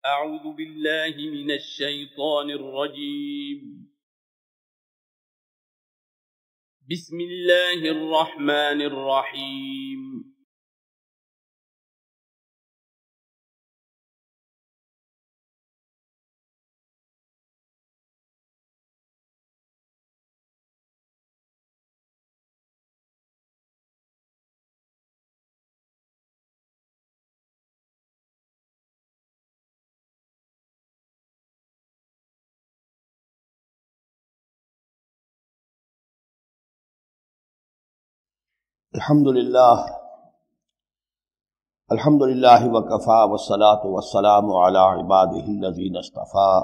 أعوذ بالله من الشيطان الرجيم. بسم الله الرحمن الرحيم. الحمدللہ وکفا والصلاة والسلام علی عبادہ الذین اصطفیٰ،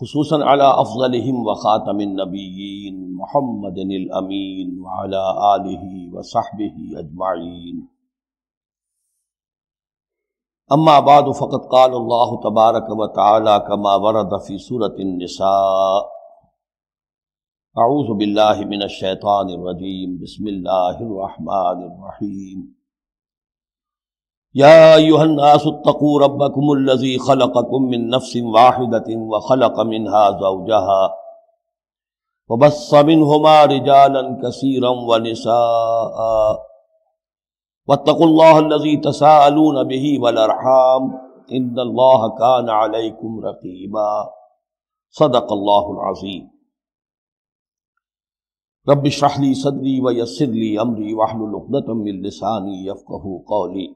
خصوصاً علی افضلہم وخاتم النبیین محمد الامین وعلی آلہ وصحبہ اجمعین. اما بعد فقد قال اللہ تبارک وتعالی کما ورد فی سورة النساء: اعوذ باللہ من الشیطان الرجیم، بسم اللہ الرحمن الرحیم. یا ایھا الناس اتقوا ربکم الذی خلقکم من نفس واحدۃ وخلق منها زوجها وبث منہما رجالا کثیرا ونساء واتقوا اللہ الذی تساءلون به والارحام ان اللہ کان علیکم رقیبا. صدق اللہ العظیم. رب اشرح لی صدری ویسر لی امری واحلل عقدۃ من لسانی یفقہوا قولی.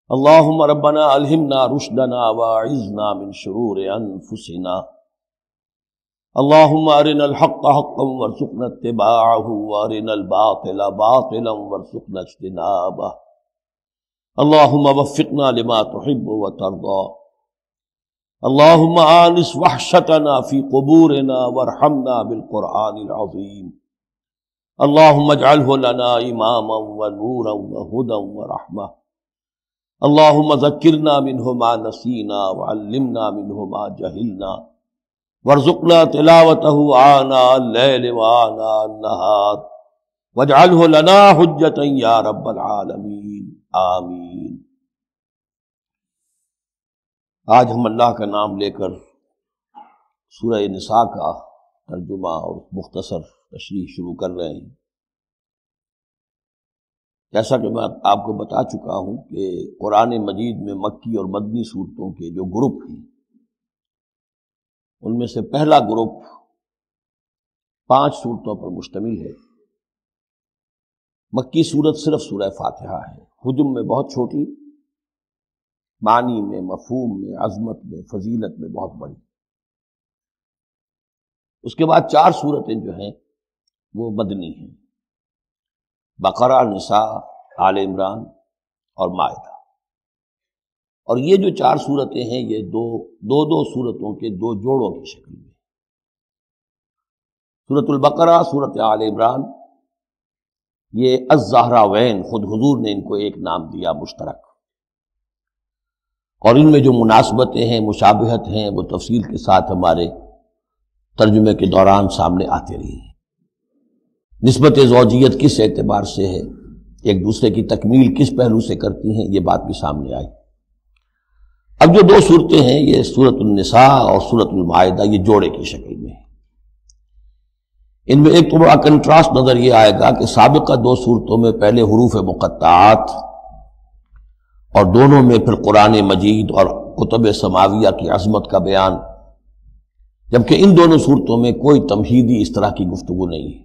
اللہم ربنا الہمنا رشدنا واعذنا من شرور انفسنا. اللہم ارنا الحق حقا وارزقنا اتباعہ وارنا الباطل باطلا وارزقنا اجتنابہ. اللہم وفقنا لما تحب وترضى. اللہم آنس وحشتنا فی قبورنا وارحمنا بالقرآن العظیم. اللہم اجعلہ لنا اماما ونورا وہدا ورحمہ. اللہم ذکرنا منہ ما نسینا وعلمنا منہ ما جہلنا وارزقنا تلاوتہ آناء اللیل وآناء النہار واجعلہ لنا حجتا یا رب العالمین. آمین. آج ہم اللہ کا نام لے کر سورہ نساء کا ترجمہ اور مختصر تشریح شروع کر رہے ہیں. جیسا کہ میں آپ کو بتا چکا ہوں کہ قرآن مجید میں مکی اور مدنی صورتوں کے جو گروپ ہیں ان میں سے پہلا گروپ 5 صورتوں پر مشتمل ہے. مکی صورت صرف سورہ فاتحہ ہے، حجم میں بہت چھوٹی، معنی میں، مفہوم میں، عظمت میں، فضیلت میں بہت بڑی. اس کے بعد 4 صورتیں جو ہیں وہ مدنی ہیں: بقرہ، نساء، آل عمران اور مائدہ. اور یہ جو 4 صورتیں ہیں یہ دو صورتوں کے 2 جوڑوں کی شکل میں. سورۃ البقرہ، سورۃ آل عمران، یہ الزہراوین، خود حضور نے ان کو ایک نام دیا مشترک، اور ان میں جو مناسبتیں ہیں، مشابہت ہیں، وہ تفصیل کے ساتھ ہمارے ترجمے کے دوران سامنے آتے رہی ہیں. نسبت زوجیت کس اعتبار سے ہے، ایک دوسرے کی تکمیل کس پہلو سے کرتی ہیں، یہ بات بھی سامنے آئی. اب جو 2 صورتیں ہیں یہ سورۃ النساء اور سورۃ المائدہ، یہ جوڑے کی شکل میں ہیں. ان میں ایک تو بڑا کنٹراسٹ نظر یہ آئے گا کہ سابقہ 2 صورتوں میں پہلے حروف مقطعات اور دونوں میں پھر قرآن مجید اور کتب سماویہ کی عظمت کا بیان، جبکہ ان دونوں صورتوں میں کوئی تمہیدی اس طرح کی گفتگو نہیں ہے،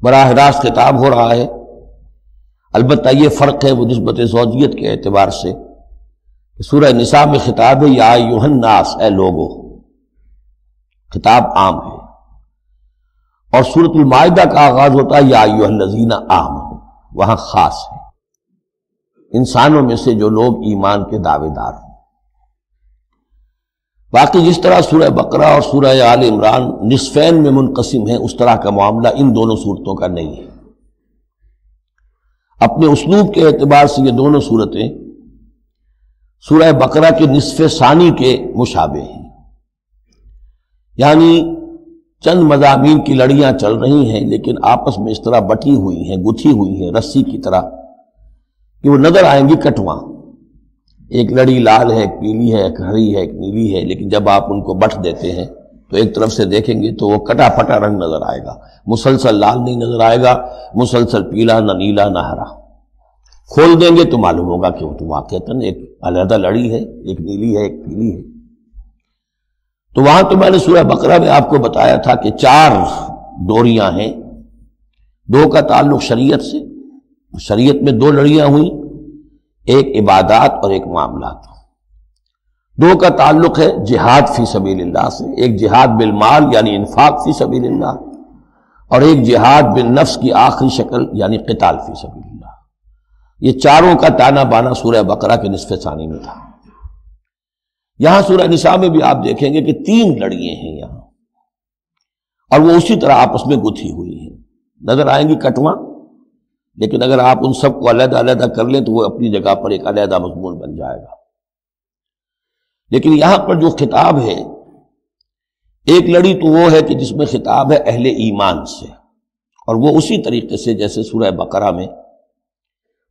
براہ راست خطاب ہو رہا ہے. البتہ یہ فرق ہے وہ نسبت زوجیت کے اعتبار سے کہ سورہ نساء میں خطاب ہے یا ایھا الناس، اے لوگو، خطاب عام ہے، اور سورۃ المائدہ کا آغاز ہوتا ہے یا ایھا الذین آمنوا، وہاں خاص ہے، انسانوں میں سے جو لوگ ایمان کے دعوے دار ہیں. باقی جس طرح سورہ بقرہ اور سورہ آل عمران نصفین میں منقسم ہیں، اس طرح کا معاملہ ان دونوں صورتوں کا نہیں ہے. اپنے اسلوب کے اعتبار سے یہ دونوں صورتیں سورہ بقرہ کے نصف ثانی کے مشابہ ہیں، یعنی چند مضامین کی لڑیاں چل رہی ہیں لیکن آپس میں اس طرح بٹی ہوئی ہیں، گتھی ہوئی ہیں رسی کی طرح کہ وہ نظر آئیں گی کٹواں، ایک لڑی لال ہے، ایک پیلی ہے، ایک ہری ہے، ایک نیلی ہے، لیکن جب آپ ان کو بٹ دیتے ہیں تو ایک طرف سے دیکھیں گے تو وہ کٹا پھٹا رنگ نظر آئے گا، مسلسل لال نہیں نظر آئے گا، مسلسل پیلا، نہ نیلا نہ ہرا۔ کھول دیں گے تو معلوم ہوگا کہ وہ تو واقعتاً ایک علیحدہ لڑی ہے، ایک نیلی ہے، ایک پیلی ہے۔ تو وہاں تو میں نے سورہ بقرہ میں آپ کو بتایا تھا کہ 4 ڈوریاں ہیں، 2 کا تعلق شریعت سے، شریعت میں 2 لڑیاں ہوئیں، ایک عبادات اور ایک معاملات۔ 2 کا تعلق ہے جہاد فی سبیل اللہ سے، ایک جہاد بالمال یعنی انفاق فی سبیل اللہ، اور ایک جہاد بالنفس کی آخری شکل یعنی قتال فی سبیل اللہ۔ یہ چاروں کا تانا بانا سورہ بقرہ کے نصف ثانی میں تھا۔ یہاں سورہ نساء میں بھی آپ دیکھیں گے کہ 3 لڑیاں ہیں یہاں، اور وہ اسی طرح آپس میں گتھی ہوئی ہیں، نظر آئیں گی کٹواں، لیکن اگر آپ ان سب کو علیحدہ علیحدہ کر لیں تو وہ اپنی جگہ پر ایک علیحدہ مضمون بن جائے گا۔ لیکن یہاں پر جو خطاب ہے، ایک لڑی تو وہ ہے کہ جس میں خطاب ہے اہل ایمان سے، اور وہ اسی طریقے سے جیسے سورہ بقرہ میں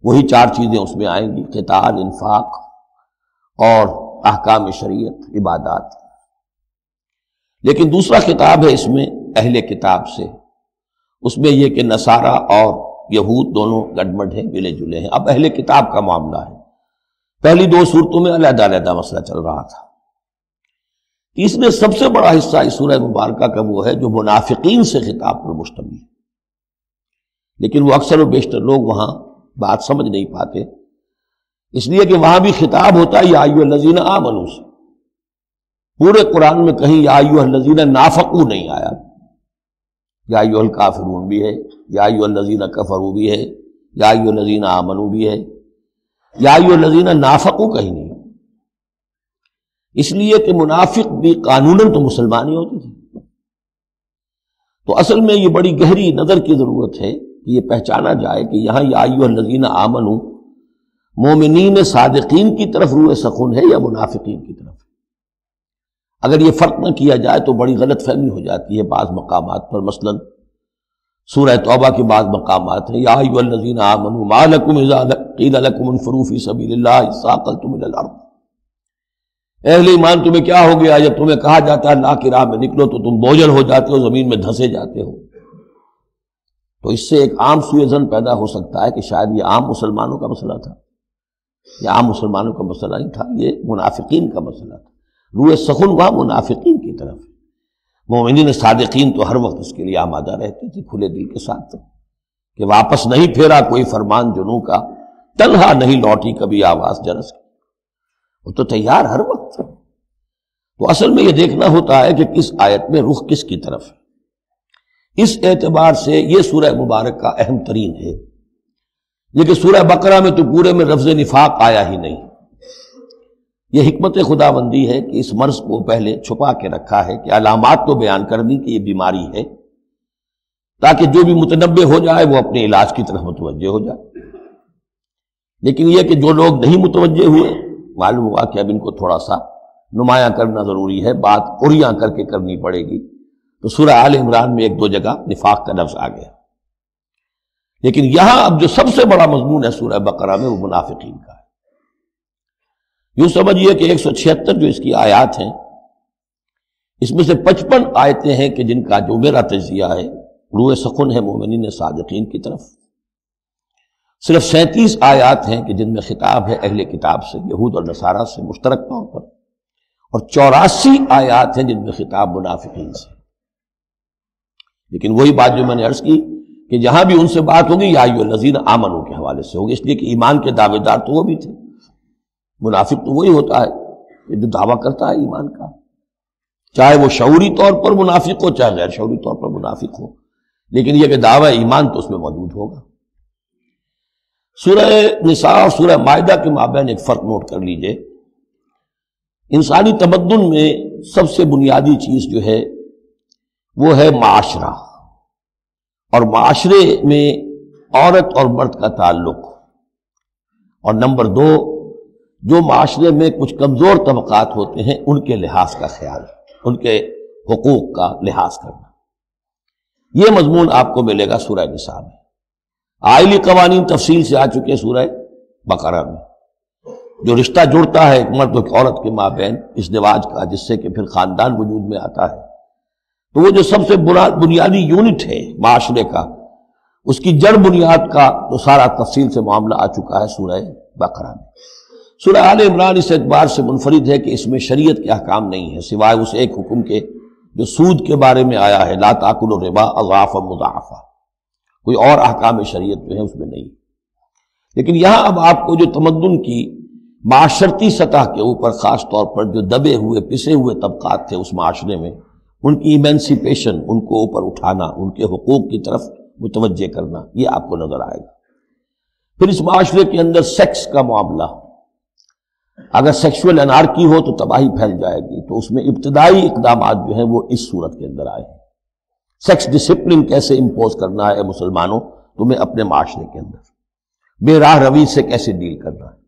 وہی 4 چیزیں اس میں آئیں گی، قتال، انفاق اور احکام شریعت، عبادات۔ لیکن دوسرا خطاب ہے اس میں اہل کتاب سے، اس میں یہ کہ نصارہ اور یہود دونوں گڈمڈ ہیں، ملے جلے ہیں۔ اب اہل کتاب کا معاملہ ہے، پہلی 2 صورتوں میں علیحدہ علیحدہ مسئلہ چل رہا تھا۔ تیسرے سب سے بڑا حصہ اس سورہ مبارکہ کا وہ ہے جو منافقین سے خطاب پر مشتمل ہے، لیکن وہ اکثر و بیشتر لوگ وہاں بات سمجھ نہیں پاتے، اس لیے کہ وہاں بھی خطاب ہوتا ہے یا ایھا الذین آمنوا سے۔ پورے قرآن میں کہیں یا ایھا الذین نافقوا نہیں آیا، یا ایھا الکافرون بھی ہے، یا ایھا الذین کفروا بھی ہے، یا ایھا الذین آمنوا بھی ہے، یا ایھا الذین نافقوا کہیں نہیں۔ اس لیے کہ منافق بھی قانوناً تو مسلمان ہی ہوتے تھے۔ تو اصل میں یہ بڑی گہری نظر کی ضرورت ہے کہ یہ پہچانا جائے کہ یہاں یا ایھا الذین آمنوا مومنین صادقین کی طرف روح سخن ہے یا منافقین کی طرف؟ اگر یہ فرق نہ کیا جائے تو بڑی غلط فہمی ہو جاتی ہے بعض مقامات پر۔ مثلا سورہ توبہ کے بعض مقامات ہیں، یا ایھا الذین آمنوا ما لکم اذا قیل لکم انفروا فی سبیل اللہ اثاقلتم الی الارض، اہل ایمان تمہیں کیا ہو گیا جب تمہیں کہا جاتا ہے اللہ کی راہ میں نکلو تو تم بوجھل ہو جاتے ہو، زمین میں دھسے جاتے ہو۔ تو اس سے ایک عام سوء ظن پیدا ہو سکتا ہے کہ شاید یہ عام مسلمانوں کا مسئلہ تھا۔ یہ عام مسلمانوں کا مسئلہ نہیں تھا، یہ منافقین کا مسئلہ تھا۔ روح سخن وہاں منافقین کی طرف ہے۔ مومنین صادقین تو ہر وقت اس کے لیے آمادہ رہتے تھے کھلے دل کے ساتھ، کہ واپس نہیں پھیرا کوئی فرمان جنوں کا، تنہا نہیں لوٹی کبھی آواز جرس کی، وہ تو تیار ہر وقت۔ تو اصل میں یہ دیکھنا ہوتا ہے کہ کس آیت میں رخ کس کی طرف ہے۔ اس اعتبار سے یہ سورہ مبارک کا اہم ترین ہے، لیکن سورہ بقرہ میں تو پورے میں لفظ نفاق آیا ہی نہیں۔ یہ حکمت خداوندی ہے کہ اس مرض کو پہلے چھپا کے رکھا ہے، کہ علامات تو بیان کر دی کہ یہ بیماری ہے، تاکہ جو بھی متنبہ ہو جائے وہ اپنے علاج کی طرف متوجہ ہو جائے۔ لیکن یہ کہ جو لوگ نہیں متوجہ ہوئے، معلوم ہوا کہ اب ان کو تھوڑا سا نمایاں کرنا ضروری ہے، بات عریاں کر کے کرنی پڑے گی۔ تو سورہ آل عمران میں 1-2 جگہ نفاق کا لفظ آ گیا، لیکن یہاں اب جو سب سے بڑا مضمون ہے سورہ بقرہ میں وہ منافقین کا ہے۔ یوں سمجھیے کہ 176 جو اس کی آیات ہیں، اس میں سے 55 آیتیں ہیں کہ جن کا جو میرا تجزیہ ہے روح سخن ہے مومنین صادقین کی طرف۔ صرف 37 آیات ہیں کہ جن میں خطاب ہے اہل کتاب سے، یہود اور نصارہ سے مشترک طور پر، اور 84 آیات ہیں جن میں خطاب منافقین سے۔ لیکن وہی بات جو میں نے عرض کی کہ جہاں بھی ان سے بات ہوگی یا ایھا الذین آمنوا کے حوالے سے ہوگی، اس لیے کہ ایمان کے دعوے دار تو وہ بھی تھے۔ منافق تو وہی ہوتا ہے کہ جو دعویٰ کرتا ہے ایمان کا، چاہے وہ شعوری طور پر منافق ہو چاہے غیر شعوری طور پر منافق ہو، لیکن یہ کہ دعویٰ ایمان تو اس میں موجود ہوگا۔ سورہ نساء اور سورہ مائدہ کے مابین ایک فرق نوٹ کر لیجئے۔ انسانی تمدن میں سب سے بنیادی چیز جو ہے وہ ہے معاشرہ، اور معاشرے میں عورت اور مرد کا تعلق، اور نمبر 2 جو معاشرے میں کچھ کمزور طبقات ہوتے ہیں ان کے لحاظ کا خیال، ان کے حقوق کا لحاظ کرنا۔ یہ مضمون آپ کو ملے گا سورہ نساء میں۔ آئلی قوانین تفصیل سے آ چکے سورہ بقرہ میں، جو رشتہ جڑتا ہے ایک مرد و ایک عورت کے مابین ازدواج کا، جس سے کہ پھر خاندان وجود میں آتا ہے، تو وہ جو سب سے بنیادی یونٹ ہے معاشرے کا، اس کی جڑ بنیاد کا تو سارا تفصیل سے معاملہ آ چکا ہے سورہ بقرہ میں۔ سورہ آل عمران اس اعتبار سے منفرد ہے کہ اس میں شریعت کے احکام نہیں ہے سوائے اس ایک حکم کے جو سود کے بارے میں آیا ہے، لا تاکلوا الربا اضعافا مضاعفا، کوئی اور احکام شریعت جو ہے اس میں نہیں۔ لیکن یہاں اب آپ کو جو تمدن کی معاشرتی سطح کے اوپر خاص طور پر جو دبے ہوئے پسے ہوئے طبقات تھے اس معاشرے میں، ان کی ایمینسیپیشن، ان کو اوپر اٹھانا، ان کے حقوق کی طرف متوجہ کرنا، یہ آپ کو نظر آئے گا۔ پھر اس معاشرے کے اندر سیکس کا معاملہ، اگر سیکشول انارکی ہو تو تباہی پھیل جائے گی، تو اس میں ابتدائی اقدامات جو ہیں وہ اس صورت کے اندر آئے ہیں۔ سیکس ڈسپلن کیسے امپوز کرنا ہے مسلمانوں تمہیں اپنے معاشرے کے اندر، بے راہ روی سے کیسے ڈیل کرنا ہے۔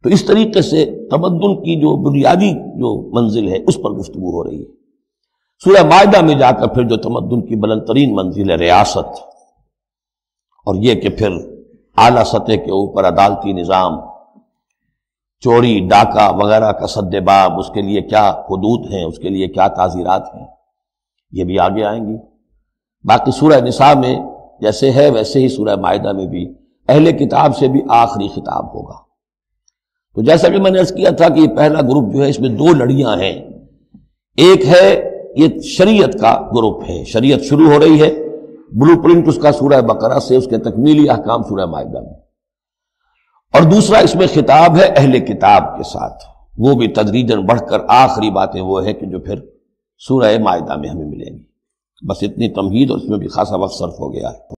تو اس طریقے سے تمدن کی جو بنیادی جو منزل ہے اس پر گفتگو ہو رہی ہے۔ سورہ مائدہ میں جا کر پھر جو تمدن کی بلند ترین منزل ہے ریاست، اور یہ کہ پھر اعلیٰ سطح کے اوپر عدالتی نظام، چوری ڈاکہ وغیرہ کا سد باب، اس کے لیے کیا حدود ہیں، اس کے لیے کیا تعزیرات ہیں، یہ بھی آگے آئیں گی۔ باقی سورہ نساء میں جیسے ہے ویسے ہی سورہ مائدہ میں بھی اہل کتاب سے بھی آخری خطاب ہوگا۔ تو جیسا کہ میں نے عرض کیا تھا کہ یہ پہلا گروپ جو ہے اس میں دو لڑیاں ہیں، ایک ہے یہ شریعت کا گروپ ہے، شریعت شروع ہو رہی ہے، بلو پرنٹ اس کا سورہ بقرہ سے، اس کے تکمیلی احکام سورہ مائدہ میں، اور دوسرا اس میں خطاب ہے اہل کتاب کے ساتھ، وہ بھی تدریجاً بڑھ کر آخری باتیں وہ ہے کہ جو پھر سورہ مائدہ میں ہمیں ملیں گی۔ بس اتنی تمہید اور اس میں بھی خاصا وقت صرف ہو گیا ہے۔